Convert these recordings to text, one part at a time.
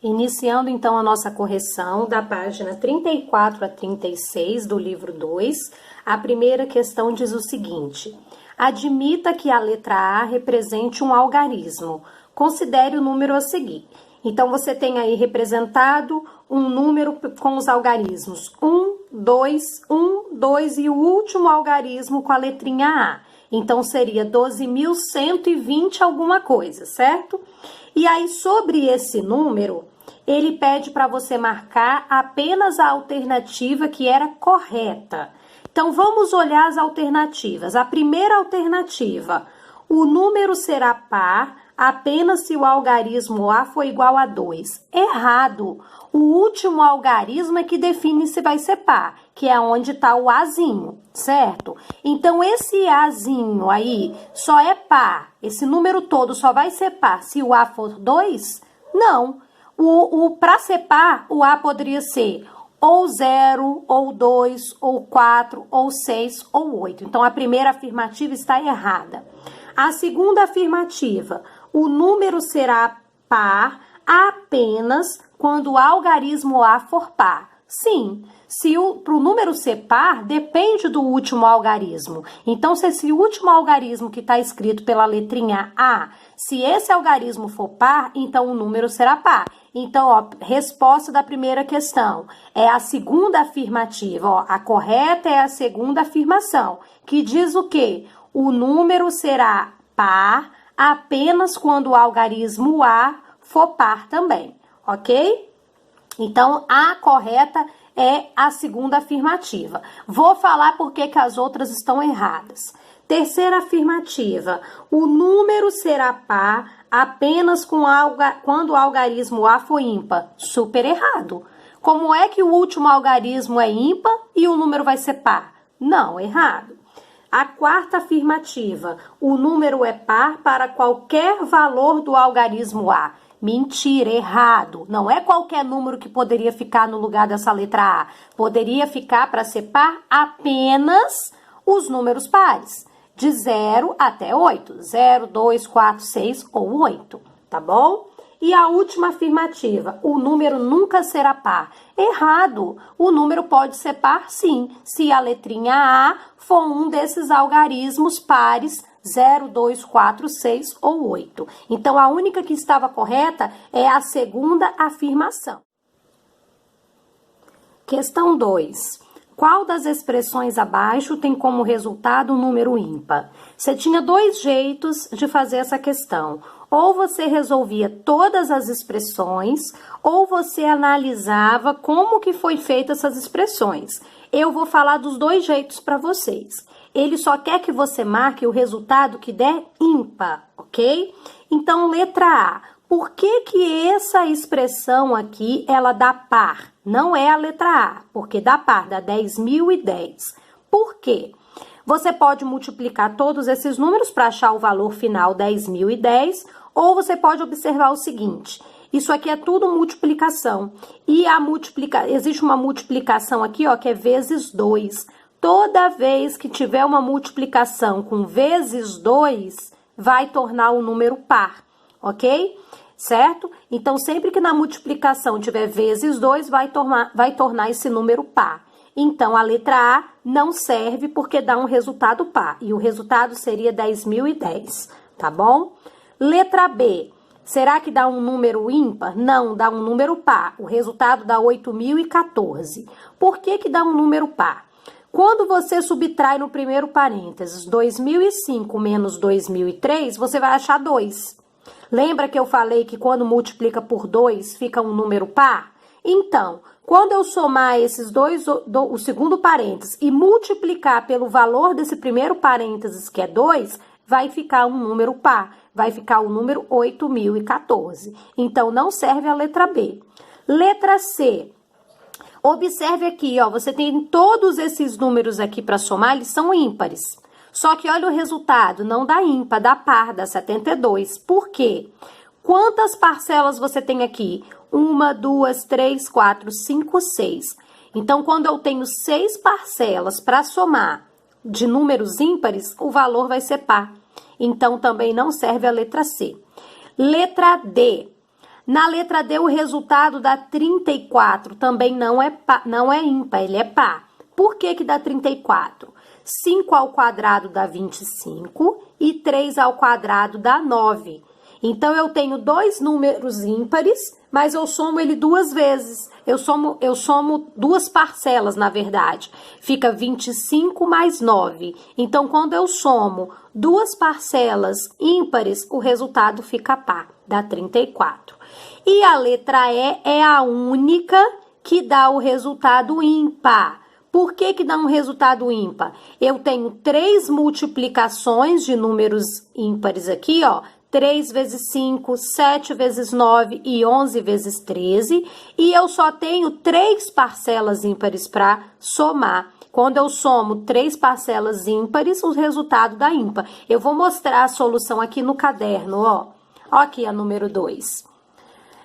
Iniciando então a nossa correção da página 34 a 36 do livro 2, a primeira questão diz o seguinte: admita que a letra A represente um algarismo. Considere o número a seguir. Então, você tem aí representado um número com os algarismos 1, 2 e o último algarismo com a letrinha A. Então, seria 12.120 alguma coisa, certo? E aí, sobre esse número, ele pede para você marcar apenas a alternativa que era correta. Então, vamos olhar as alternativas. A primeira alternativa, o número será par apenas se o algarismo A for igual a 2. Errado. O último algarismo é que define se vai ser par, que é onde está o Azinho, certo? Então, esse Azinho aí só é par. Esse número todo só vai ser par se o A for 2? Não. Para ser par, o A poderia ser ou 0, ou 2, ou 4, ou 6, ou 8. Então, a primeira afirmativa está errada. A segunda afirmativa, o número será par apenas quando o algarismo A for par. Sim, para o número ser par, depende do último algarismo. Então, se esse último algarismo que está escrito pela letrinha A, se esse algarismo for par, então o número será par. Então, ó, resposta da primeira questão é a segunda afirmativa. Ó, a correta é a segunda afirmação, que diz o quê? O número será par apenas quando o algarismo A for par também, ok? Então, a correta é a segunda afirmativa. Vou falar por que as outras estão erradas. Terceira afirmativa, o número será par apenas quando o algarismo A for ímpar. Super errado. Como é que o último algarismo é ímpar e o número vai ser par? Não, errado. A quarta afirmativa, o número é par para qualquer valor do algarismo A. Mentira, errado. Não é qualquer número que poderia ficar no lugar dessa letra A. Poderia ficar para ser par apenas os números pares, de 0 até 8. 0, 2, 4, 6 ou 8, tá bom? E a última afirmativa, o número nunca será par. Errado. O número pode ser par, sim, se a letrinha A for um desses algarismos pares 0, 2, 4, 6 ou 8. Então, a única que estava correta é a segunda afirmação. Questão 2. Qual das expressões abaixo tem como resultado um número ímpar? Você tinha dois jeitos de fazer essa questão. Ou você resolvia todas as expressões, ou você analisava como que foi feita essas expressões. Eu vou falar dos dois jeitos para vocês. Ele só quer que você marque o resultado que der ímpar, ok? Então, letra A. Por que essa expressão aqui, ela dá par? Não é a letra A, porque dá par, dá 10.010. Por quê? Você pode multiplicar todos esses números para achar o valor final 10.010, ou você pode observar o seguinte, isso aqui é tudo multiplicação, e existe uma multiplicação aqui, ó, que é vezes 2. Toda vez que tiver uma multiplicação com vezes 2, vai tornar o número par, ok? Certo? Então, sempre que na multiplicação tiver vezes 2, vai tornar esse número par. Então, a letra A não serve porque dá um resultado par. E o resultado seria 10.010, tá bom? Letra B. Será que dá um número ímpar? Não, dá um número par. O resultado dá 8.014. Por que dá um número par? Quando você subtrai no primeiro parênteses 2005 menos 2003, você vai achar 2. Lembra que eu falei que quando multiplica por 2 fica um número par? Então, quando eu somar esses dois, o segundo parênteses, e multiplicar pelo valor desse primeiro parênteses, que é 2, vai ficar um número par. Vai ficar o número 8.014. Então, não serve a letra B. Letra C. Observe aqui, ó, você tem todos esses números aqui para somar, eles são ímpares. Só que olha o resultado, não dá ímpar, dá par, dá 72. Por quê? Quantas parcelas você tem aqui? 1, 2, 3, 4, 5, 6. Então, quando eu tenho 6 parcelas para somar de números ímpares, o valor vai ser par. Então, também não serve a letra C. Letra D. Na letra D, o resultado dá 34, também não é ímpar, ele é par. Por que que dá 34? 5 ao quadrado dá 25 e 3 ao quadrado dá 9. Então, eu tenho dois números ímpares, mas eu somo ele duas vezes. Eu somo duas parcelas, na verdade. Fica 25 mais 9. Então, quando eu somo duas parcelas ímpares, o resultado fica par, dá 34. E a letra E é a única que dá o resultado ímpar. Por que que dá um resultado ímpar? Eu tenho 3 multiplicações de números ímpares aqui, ó. 3 vezes 5, 7 vezes 9 e 11 vezes 13. E eu só tenho 3 parcelas ímpares para somar. Quando eu somo 3 parcelas ímpares, o resultado dá ímpar. Eu vou mostrar a solução aqui no caderno, ó. Ó aqui a número 2.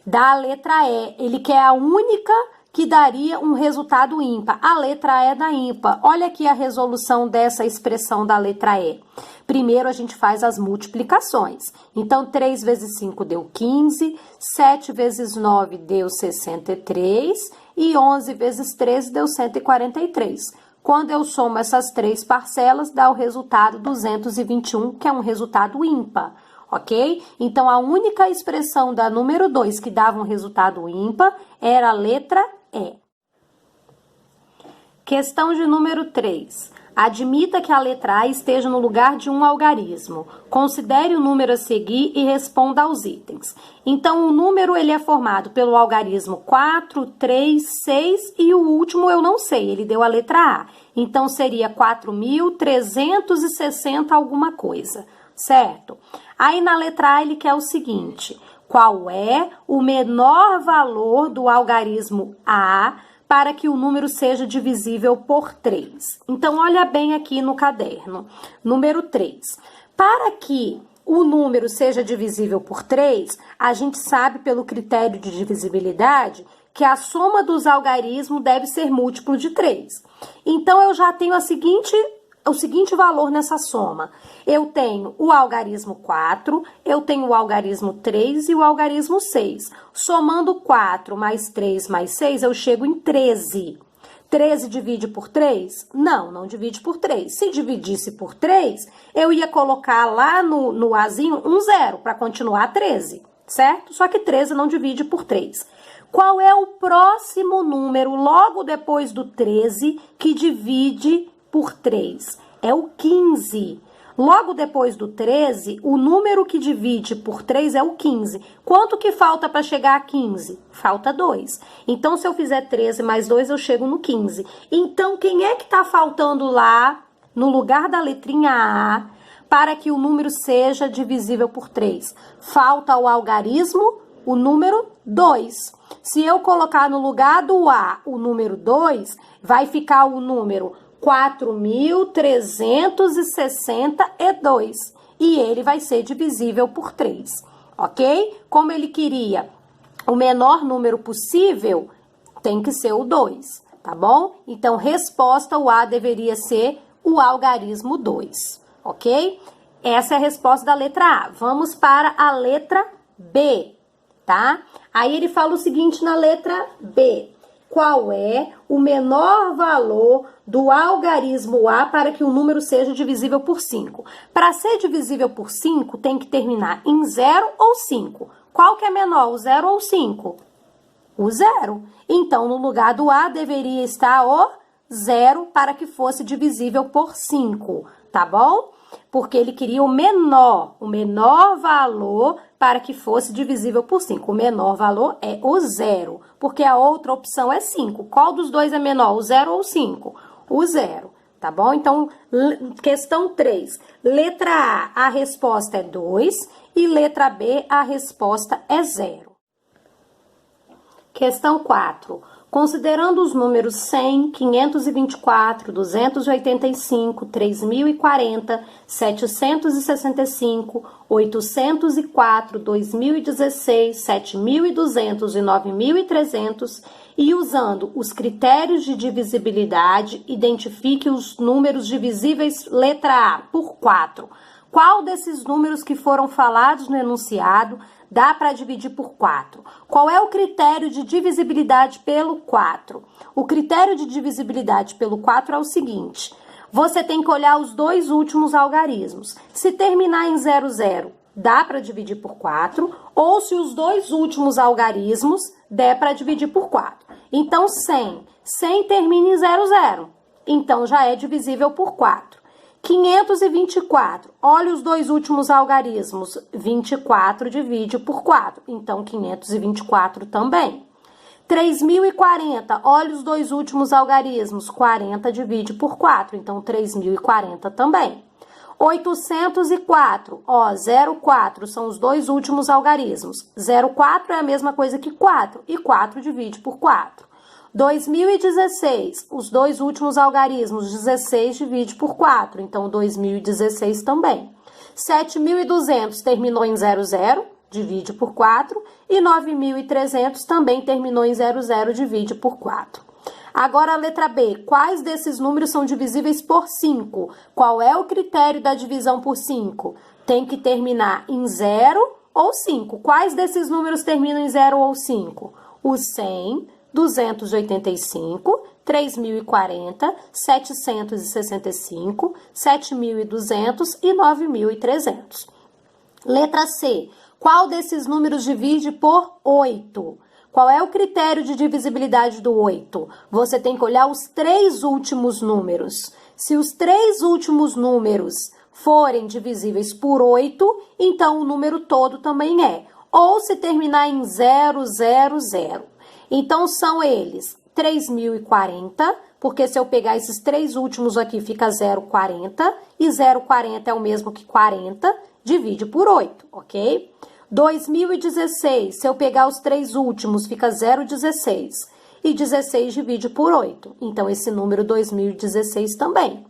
Da letra E, ele quer a única que daria um resultado ímpar. A letra E da ímpar. Olha aqui a resolução dessa expressão da letra E. Primeiro, a gente faz as multiplicações. Então, 3 vezes 5 deu 15, 7 vezes 9 deu 63 e 11 vezes 13 deu 143. Quando eu somo essas 3 parcelas, dá o resultado 221, que é um resultado ímpar. Ok? Então, a única expressão da número 2 que dava um resultado ímpar era a letra E. Questão de número 3. Admita que a letra A esteja no lugar de um algarismo. Considere o número a seguir e responda aos itens. Então, o número ele é formado pelo algarismo 4, 3, 6 e o último eu não sei, ele deu a letra A. Então, seria 4.360 alguma coisa, certo? Aí, na letra A, ele quer o seguinte: qual é o menor valor do algarismo A para que o número seja divisível por 3? Então, olha bem aqui no caderno. Número 3. Para que o número seja divisível por 3, a gente sabe pelo critério de divisibilidade que a soma dos algarismos deve ser múltiplo de 3. Então, eu já tenho o seguinte valor nessa soma. Eu tenho o algarismo 4, eu tenho o algarismo 3 e o algarismo 6. Somando 4 mais 3 mais 6, eu chego em 13. 13 divide por 3? Não, não divide por 3. Se dividisse por 3, eu ia colocar lá no Azinho um 0 para continuar 13, certo? Só que 13 não divide por 3. Qual é o próximo número logo depois do 13 que divide por 3? É o 15. Logo depois do 13, o número que divide por 3 é o 15. Quanto que falta para chegar a 15? Falta 2. Então, se eu fizer 13 mais 2, eu chego no 15. Então, quem é que está faltando lá, no lugar da letrinha A, para que o número seja divisível por 3? Falta o algarismo, o número 2. Se eu colocar no lugar do A o número 2, vai ficar o número 4.362 e ele vai ser divisível por 3, ok? Como ele queria o menor número possível, tem que ser o 2, tá bom? Então, resposta, o A deveria ser o algarismo 2, ok? Essa é a resposta da letra A. Vamos para a letra B, tá? Aí ele fala o seguinte na letra B: qual é o menor valor do algarismo A para que o número seja divisível por 5? Para ser divisível por 5, tem que terminar em 0 ou 5. Qual que é menor, o 0 ou o 5? O 0. Então, no lugar do A, deveria estar o 0 para que fosse divisível por 5, tá bom? Porque ele queria o menor valor para que fosse divisível por 5. O menor valor é o 0, porque a outra opção é 5. Qual dos dois é menor, o 0 ou o 5? O 0, tá bom? Então, questão 3. Letra A, a resposta é 2 e letra B, a resposta é 0. Questão 4. Considerando os números 100, 524, 285, 3040, 765, 804, 2016, 7200 e 9300 e usando os critérios de divisibilidade, identifique os números divisíveis letra A por 4. Qual desses números que foram falados no enunciado dá para dividir por 4. Qual é o critério de divisibilidade pelo 4? O critério de divisibilidade pelo 4 é o seguinte: você tem que olhar os dois últimos algarismos. Se terminar em 00, dá para dividir por 4, ou se os dois últimos algarismos der para dividir por 4. Então, 100 termina em 00, então já é divisível por 4. 524, olha os dois últimos algarismos, 24 divide por 4, então 524 também. 3040, olha os dois últimos algarismos, 40 divide por 4, então 3040 também. 804, 04 são os dois últimos algarismos, 04 é a mesma coisa que 4, e 4 divide por 4. 2016, os dois últimos algarismos, 16 divide por 4, então 2016 também. 7.200 terminou em 00, divide por 4, e 9.300 também terminou em 00, divide por 4. Agora a letra B, quais desses números são divisíveis por 5? Qual é o critério da divisão por 5? Tem que terminar em 0 ou 5. Quais desses números terminam em 0 ou 5? O 100, 285, 3.040, 765, 7.200 e 9.300. Letra C. Qual desses números divide por 8? Qual é o critério de divisibilidade do 8? Você tem que olhar os três últimos números. Se os três últimos números forem divisíveis por 8, então o número todo também é. Ou se terminar em 000. Então, são eles 3.040, porque se eu pegar esses três últimos aqui, fica 0,40, e 0,40 é o mesmo que 40, divide por 8, ok? 2016, se eu pegar os três últimos, fica 0,16, e 16 divide por 8, então esse número 2016 também.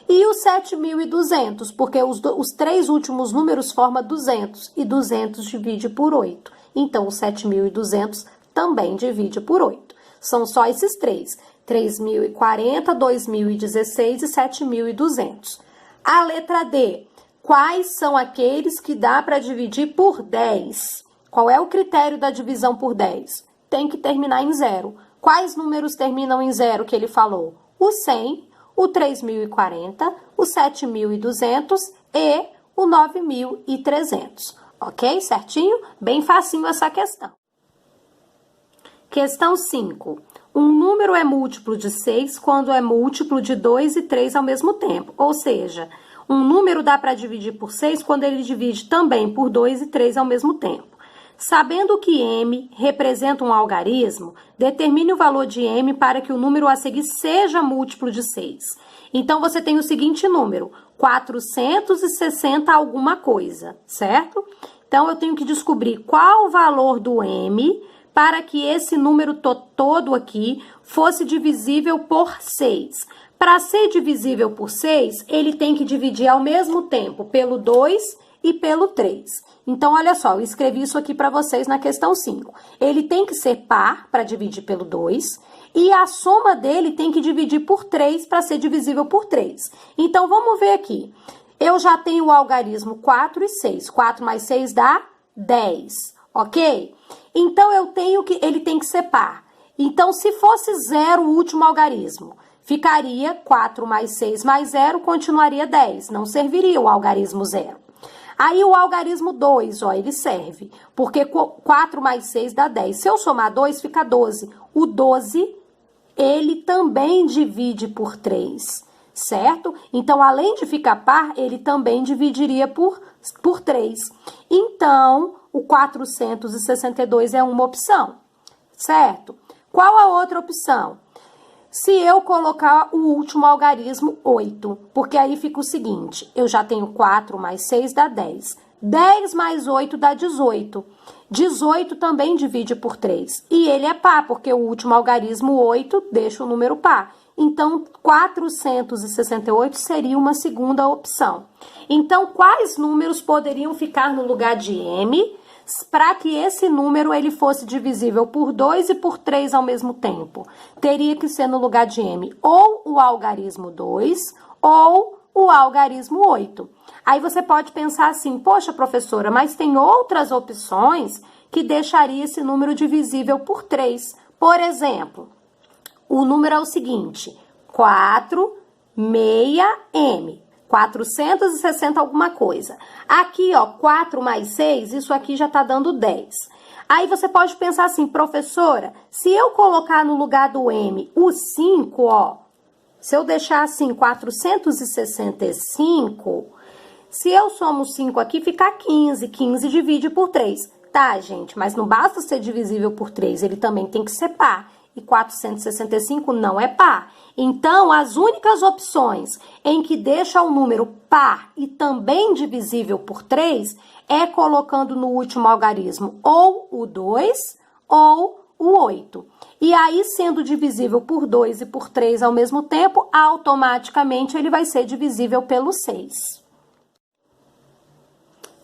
E os 7.200, porque os três últimos números formam 200, e 200 divide por 8, então o 7.200 também divide por 8. São só esses três, 3.040, 2.016 e 7.200. A letra D, quais são aqueles que dá para dividir por 10? Qual é o critério da divisão por 10? Tem que terminar em 0. Quais números terminam em 0 que ele falou? O 100, o 3.040, o 7.200 e o 9.300. Ok? Certinho? Bem facinho essa questão. Questão 5. Um número é múltiplo de 6 quando é múltiplo de 2 e 3 ao mesmo tempo. Ou seja, um número dá para dividir por 6 quando ele divide também por 2 e 3 ao mesmo tempo. Sabendo que m representa um algarismo, determine o valor de m para que o número a seguir seja múltiplo de 6. Então, você tem o seguinte número, 460 alguma coisa, certo? Então, eu tenho que descobrir qual o valor do m para que esse número todo aqui fosse divisível por 6. Para ser divisível por 6, ele tem que dividir ao mesmo tempo pelo 2 e pelo 3. Então, olha só, eu escrevi isso aqui para vocês na questão 5. Ele tem que ser par para dividir pelo 2 e a soma dele tem que dividir por 3 para ser divisível por 3. Então, vamos ver aqui. Eu já tenho o algarismo 4 e 6. 4 mais 6 dá 10, ok? Então, ele tem que ser par. Então, se fosse 0 o último algarismo, ficaria 4 mais 6 mais 0, continuaria 10. Não serviria o algarismo 0. Aí, o algarismo 2, ó, ele serve, porque 4 mais 6 dá 10. Se eu somar 2, fica 12. O 12, ele também divide por 3, certo? Então, além de ficar par, ele também dividiria por 3. Então, o 462 é uma opção, certo? Qual a outra opção? Se eu colocar o último algarismo 8, porque aí fica o seguinte, eu já tenho 4 mais 6 dá 10. 10 mais 8 dá 18. 18 também divide por 3. E ele é par, porque o último algarismo 8 deixa o número par. Então, 468 seria uma segunda opção. Então, quais números poderiam ficar no lugar de m para que esse número ele fosse divisível por 2 e por 3 ao mesmo tempo? Teria que ser no lugar de m ou o algarismo 2 ou o algarismo 8. Aí você pode pensar assim, poxa, professora, mas tem outras opções que deixaria esse número divisível por 3. Por exemplo, o número é o seguinte, 46M, 460 alguma coisa. Aqui, ó, 4 mais 6, isso aqui já tá dando 10. Aí você pode pensar assim, professora, se eu colocar no lugar do M o 5, ó, se eu deixar assim 465, se eu somo 5 aqui, fica 15. 15 divide por 3. Tá, gente, mas não basta ser divisível por 3, ele também tem que ser par. E 465 não é par. Então, as únicas opções em que deixa o número par e também divisível por 3 é colocando no último algarismo ou o 2 ou o 8. E aí, sendo divisível por 2 e por 3 ao mesmo tempo, automaticamente ele vai ser divisível pelo 6.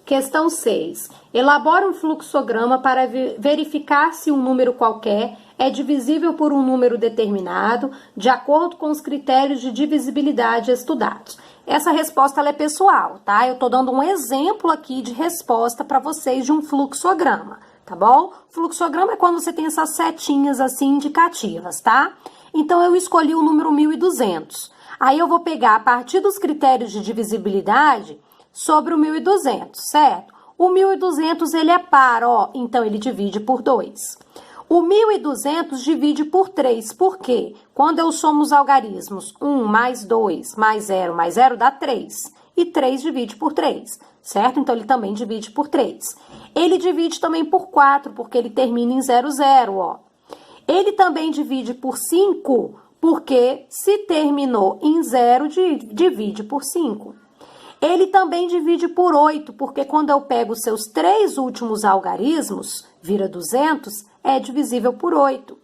Questão 6. Elabora um fluxograma para verificar se um número qualquer é divisível por um número determinado, de acordo com os critérios de divisibilidade estudados. Essa resposta ela é pessoal, tá? Eu tô dando um exemplo aqui de resposta para vocês de um fluxograma, tá bom? Fluxograma é quando você tem essas setinhas assim indicativas, tá? Então, eu escolhi o número 1200. Aí, eu vou pegar a partir dos critérios de divisibilidade sobre o 1200, certo? O 1200, ele é par, ó, então ele divide por 2. O 1200 divide por 3, por quê? Quando eu somo os algarismos, 1 mais 2 mais 0 dá 3. E 3 divide por 3, certo? Então, ele também divide por 3. Ele divide também por 4, porque ele termina em 00, ó. Ele também divide por 5, porque se terminou em 0, divide por 5. Ele também divide por 8, porque quando eu pego os seus 3 últimos algarismos, vira 200, é divisível por 8.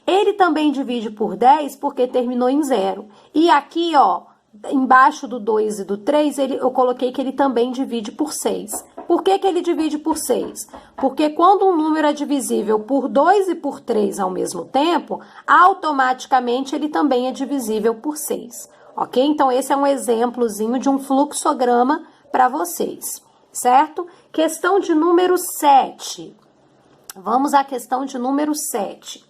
Ele também divide por 10, porque terminou em 0. E aqui, ó, embaixo do 2 e do 3, eu coloquei que ele também divide por 6. Por que ele divide por 6? Porque quando um número é divisível por 2 e por 3 ao mesmo tempo, automaticamente ele também é divisível por 6. Ok? Então, esse é um exemplozinho de um fluxograma para vocês, certo? Questão de número 7. Vamos à questão de número 7.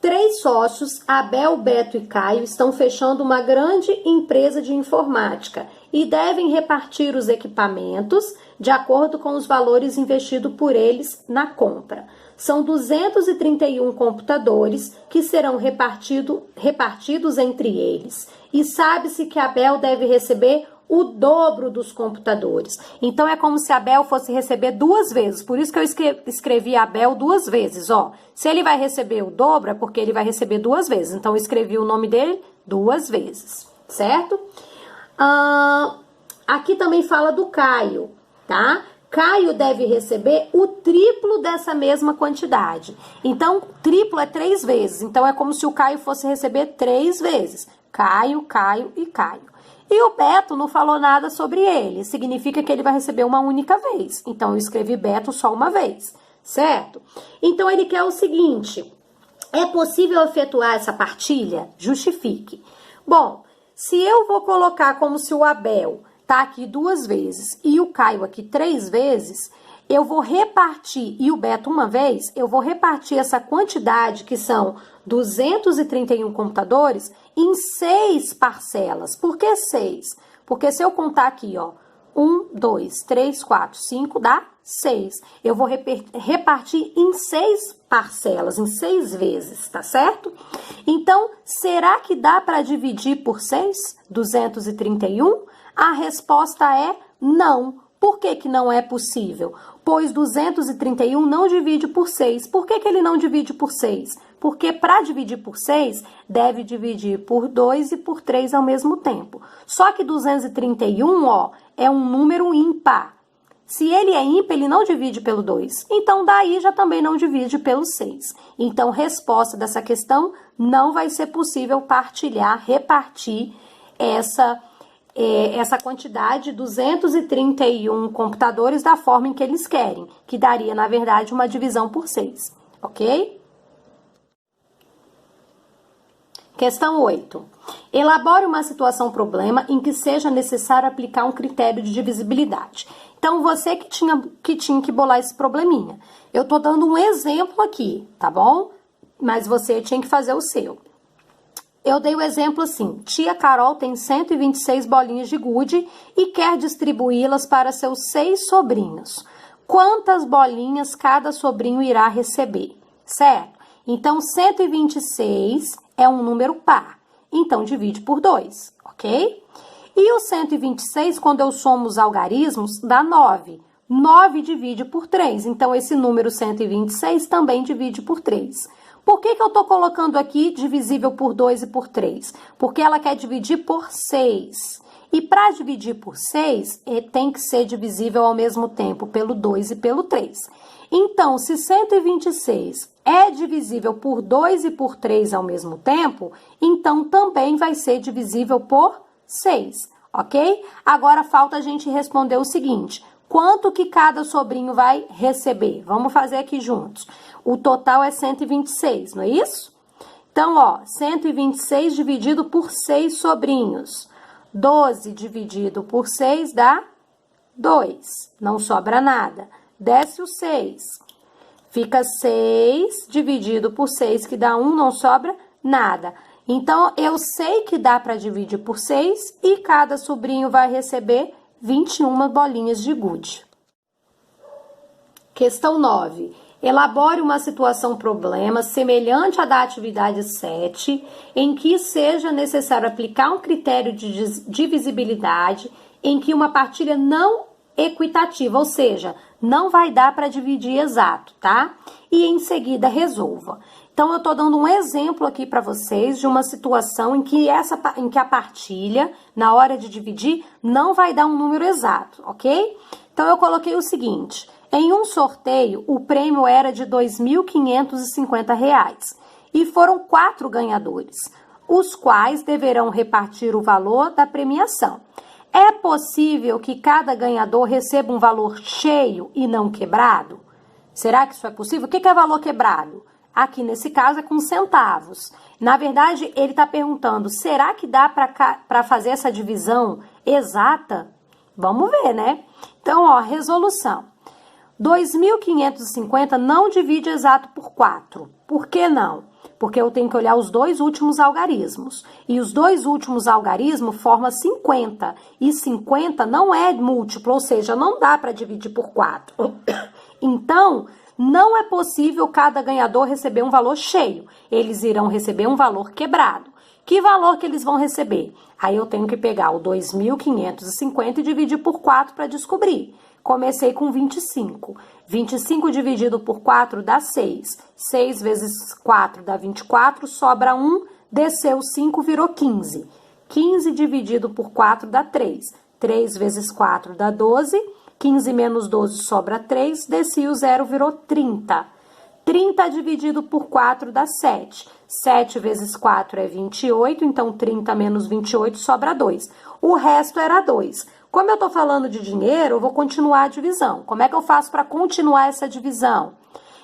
3 sócios, Abel, Beto e Caio, estão fechando uma grande empresa de informática e devem repartir os equipamentos de acordo com os valores investidos por eles na compra. São 231 computadores que serão repartidos entre eles. E sabe-se que Abel deve receber o dobro dos computadores. Então, é como se Abel fosse receber 2 vezes. Por isso que eu escrevi Abel 2 vezes, ó. Se ele vai receber o dobro, é porque ele vai receber 2 vezes. Então, eu escrevi o nome dele 2 vezes, certo? Aqui também fala do Caio, tá? Caio deve receber o triplo dessa mesma quantidade. Então, triplo é 3 vezes. Então, é como se o Caio fosse receber 3 vezes. Caio, Caio e Caio. E o Beto não falou nada sobre ele. Significa que ele vai receber uma única vez. Então, eu escrevi Beto só uma vez, certo? Então, ele quer o seguinte. É possível efetuar essa partilha? Justifique. Bom, se eu vou colocar como se o Abel tá aqui 2 vezes e o Caio aqui 3 vezes, eu vou repartir, e o Beto uma vez, eu vou repartir essa quantidade, que são 231 computadores, em 6 parcelas. Por que 6? Porque se eu contar aqui, ó, 1, 2, 3, 4, 5, dá 6. Eu vou repartir em 6 parcelas, em 6 vezes, tá certo? Então, será que dá para dividir por 6, 231? A resposta é não. Por que que não é possível? Pois 231 não divide por 6. Por que que ele não divide por 6? Porque para dividir por 6, deve dividir por 2 e por 3 ao mesmo tempo. Só que 231, ó, é um número ímpar. Se ele é ímpar, ele não divide pelo 2. Então, daí já também não divide pelo 6. Então, resposta dessa questão, não vai ser possível partilhar, repartir essa quantidade, 231 computadores, da forma em que eles querem, que daria, na verdade, uma divisão por 6, ok? Questão 8. Elabore uma situação-problema em que seja necessário aplicar um critério de divisibilidade. Então, você que tinha que bolar esse probleminha. Eu tô dando um exemplo aqui, tá bom? Mas você tinha que fazer o seu. Eu dei o exemplo assim: tia Carol tem 126 bolinhas de gude e quer distribuí-las para seus 6 sobrinhos. Quantas bolinhas cada sobrinho irá receber? Certo? Então, 126 é um número par. Então, divide por 2, ok? E o 126, quando eu somo os algarismos, dá 9. 9 divide por 3. Então, esse número 126 também divide por 3. Por que eu estou colocando aqui divisível por 2 e por 3? Porque ela quer dividir por 6. E para dividir por 6, tem que ser divisível ao mesmo tempo pelo 2 e pelo 3. Então, se 126 é divisível por 2 e por 3 ao mesmo tempo, então também vai ser divisível por 6, ok? Agora falta a gente responder o seguinte: quanto que cada sobrinho vai receber? Vamos fazer aqui juntos. O total é 126, não é isso? Então, ó, 126 dividido por 6 sobrinhos. 12 dividido por 6 dá 2. Não sobra nada. Desce o 6. Fica 6 dividido por 6, que dá 1, não sobra nada. Então, eu sei que dá para dividir por 6 e cada sobrinho vai receber 21 bolinhas de gude. Questão 9. Elabore uma situação-problema semelhante à da atividade 7, em que seja necessário aplicar um critério de divisibilidade em que uma partilha não equitativa, ou seja, não vai dar para dividir exato, tá? E em seguida resolva. Então, eu estou dando um exemplo aqui para vocês de uma situação em que a partilha, na hora de dividir, não vai dar um número exato, ok? Então, eu coloquei o seguinte: em um sorteio, o prêmio era de R$ 2.550 e foram 4 ganhadores, os quais deverão repartir o valor da premiação. É possível que cada ganhador receba um valor cheio e não quebrado? Será que isso é possível? O que é valor quebrado? Aqui, nesse caso, é com centavos. Na verdade, ele está perguntando, será que dá para fazer essa divisão exata? Vamos ver, né? Então, ó, resolução. 2.550 não divide exato por 4. Por que não? Porque eu tenho que olhar os 2 últimos algarismos. E os 2 últimos algarismos formam 50. E 50 não é múltiplo, ou seja, não dá para dividir por 4. Então, não é possível cada ganhador receber um valor cheio. Eles irão receber um valor quebrado. Que valor que eles vão receber? Aí eu tenho que pegar o 2.550 e dividir por 4 para descobrir. Comecei com 25. 25 dividido por 4 dá 6. 6 vezes 4 dá 24, sobra 1, desceu 5, virou 15. 15 dividido por 4 dá 3. 3 vezes 4 dá 12. 15 menos 12 sobra 3, desci o 0, virou 30. 30 dividido por 4 dá 7. 7 vezes 4 é 28, então 30 menos 28 sobra 2. O resto era 2. Como eu estou falando de dinheiro, eu vou continuar a divisão. Como é que eu faço para continuar essa divisão?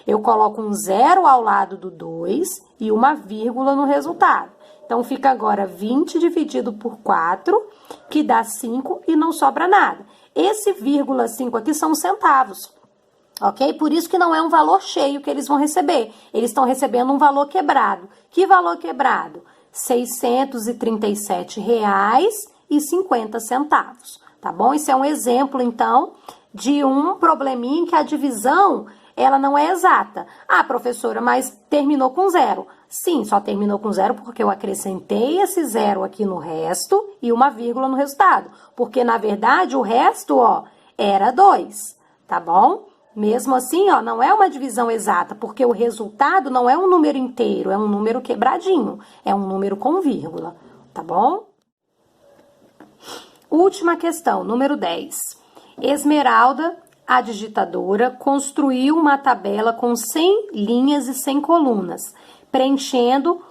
Eu coloco um 0 ao lado do 2 e uma vírgula no resultado. Então, fica agora 20 dividido por 4, que dá 5 e não sobra nada. Esse vírgula 5 aqui são centavos, ok? Por isso que não é um valor cheio que eles vão receber. Eles estão recebendo um valor quebrado. Que valor quebrado? R$ 637,50. Tá bom? Isso é um exemplo, então, de um probleminha em que a divisão, ela não é exata. Ah, professora, mas terminou com 0. Sim, só terminou com 0 porque eu acrescentei esse 0 aqui no resto e uma vírgula no resultado. Porque, na verdade, o resto, ó, era 2, tá bom? Mesmo assim, ó, não é uma divisão exata, porque o resultado não é um número inteiro, é um número quebradinho, é um número com vírgula, tá bom? Última questão, número 10. Esmeralda, a digitadora, construiu uma tabela com 100 linhas e 100 colunas, preenchendo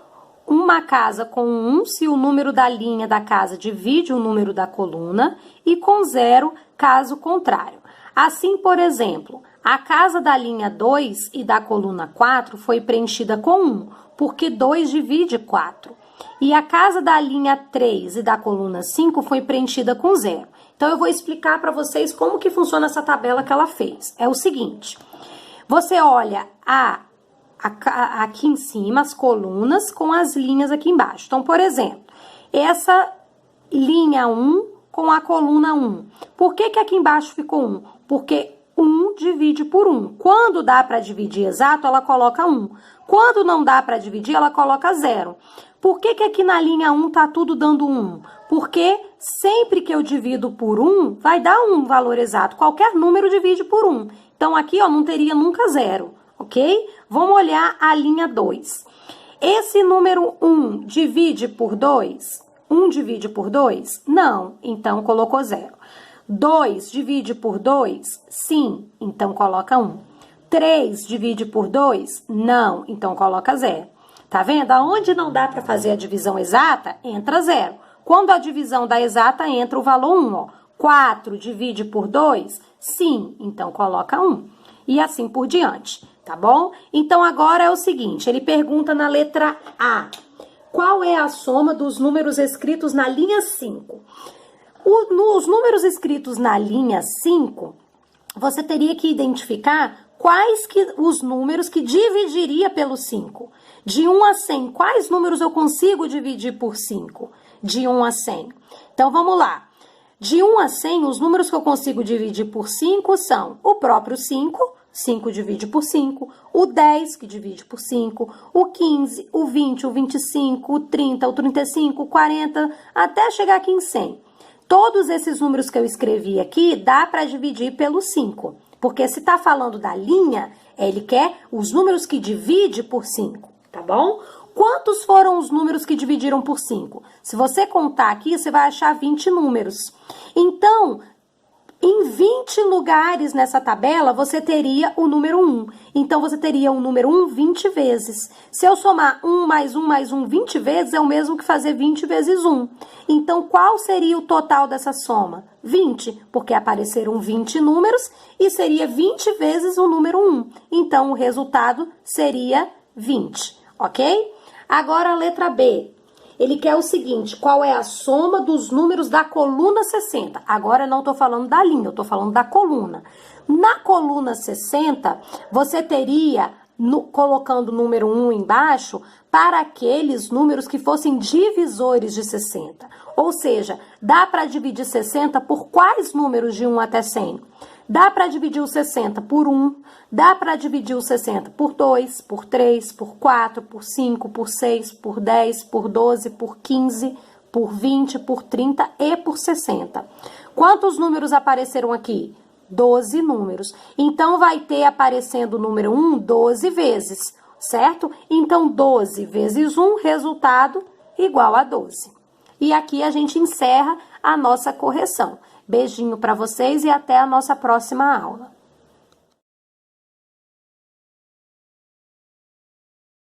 uma casa com 1 se o número da linha da casa divide o número da coluna e com 0 caso contrário. Assim, por exemplo, a casa da linha 2 e da coluna 4 foi preenchida com 1, porque 2 divide 4. e a casa da linha 3 e da coluna 5 foi preenchida com 0. Então, eu vou explicar para vocês como que funciona essa tabela que ela fez. É o seguinte, você olha aqui em cima as colunas com as linhas aqui embaixo. Então, por exemplo, essa linha 1 com a coluna 1. Por que que aqui embaixo ficou 1? Porque 1 divide por 1. Quando dá para dividir exato, ela coloca 1. Quando não dá para dividir, ela coloca 0. Por que que aqui na linha 1 tá tudo dando 1? Porque sempre que eu divido por 1, vai dar um valor exato. Qualquer número divide por 1. Então, aqui, ó, não teria nunca 0, ok? Vamos olhar a linha 2. Esse número 1 divide por 2? 1 divide por 2? Não, então colocou 0. 2 divide por 2? Sim, então coloca 1. 3 divide por 2? Não, então coloca 0. Tá vendo? Aonde não dá para fazer a divisão exata, entra 0. Quando a divisão dá exata, entra o valor 1, ó. 4 divide por 2? Sim, então coloca 1. E assim por diante, tá bom? Então, agora é o seguinte, ele pergunta na letra A. Qual é a soma dos números escritos na linha 5? Nos números escritos na linha 5, você teria que identificar quais os números que dividiria pelo 5. De 1 a 100, quais números eu consigo dividir por 5? De 1 a 100. Então, vamos lá. De 1 a 100, os números que eu consigo dividir por 5 são o próprio 5, 5 divide por 5, o 10, que divide por 5, o 15, o 20, o 25, o 30, o 35, o 40, até chegar aqui em 100. Todos esses números que eu escrevi aqui, dá para dividir pelo 5. Porque se está falando da linha, ele quer os números que divide por 5, tá bom? Quantos foram os números que dividiram por 5? Se você contar aqui, você vai achar 20 números. Então, em 20 lugares nessa tabela, você teria o número 1. Então, você teria o número 1 20 vezes. Se eu somar 1 mais 1 mais 1 20 vezes, é o mesmo que fazer 20 vezes 1. Então, qual seria o total dessa soma? 20, porque apareceram 20 números e seria 20 vezes o número 1. Então, o resultado seria 20, ok? Agora, a letra B. Ele quer o seguinte, qual é a soma dos números da coluna 60? Agora, eu não estou falando da linha, eu estou falando da coluna. Na coluna 60, você teria, colocando o número 1 embaixo, para aqueles números que fossem divisores de 60. Ou seja, dá para dividir 60 por quais números de 1 até 100? Dá para dividir o 60 por 1, dá para dividir o 60 por 2, por 3, por 4, por 5, por 6, por 10, por 12, por 15, por 20, por 30 e por 60. Quantos números apareceram aqui? 12 números. Então, vai ter aparecendo o número 1 12 vezes, certo? Então, 12 vezes 1, resultado igual a 12. E aqui a gente encerra a nossa correção. Beijinho para vocês e até a nossa próxima aula.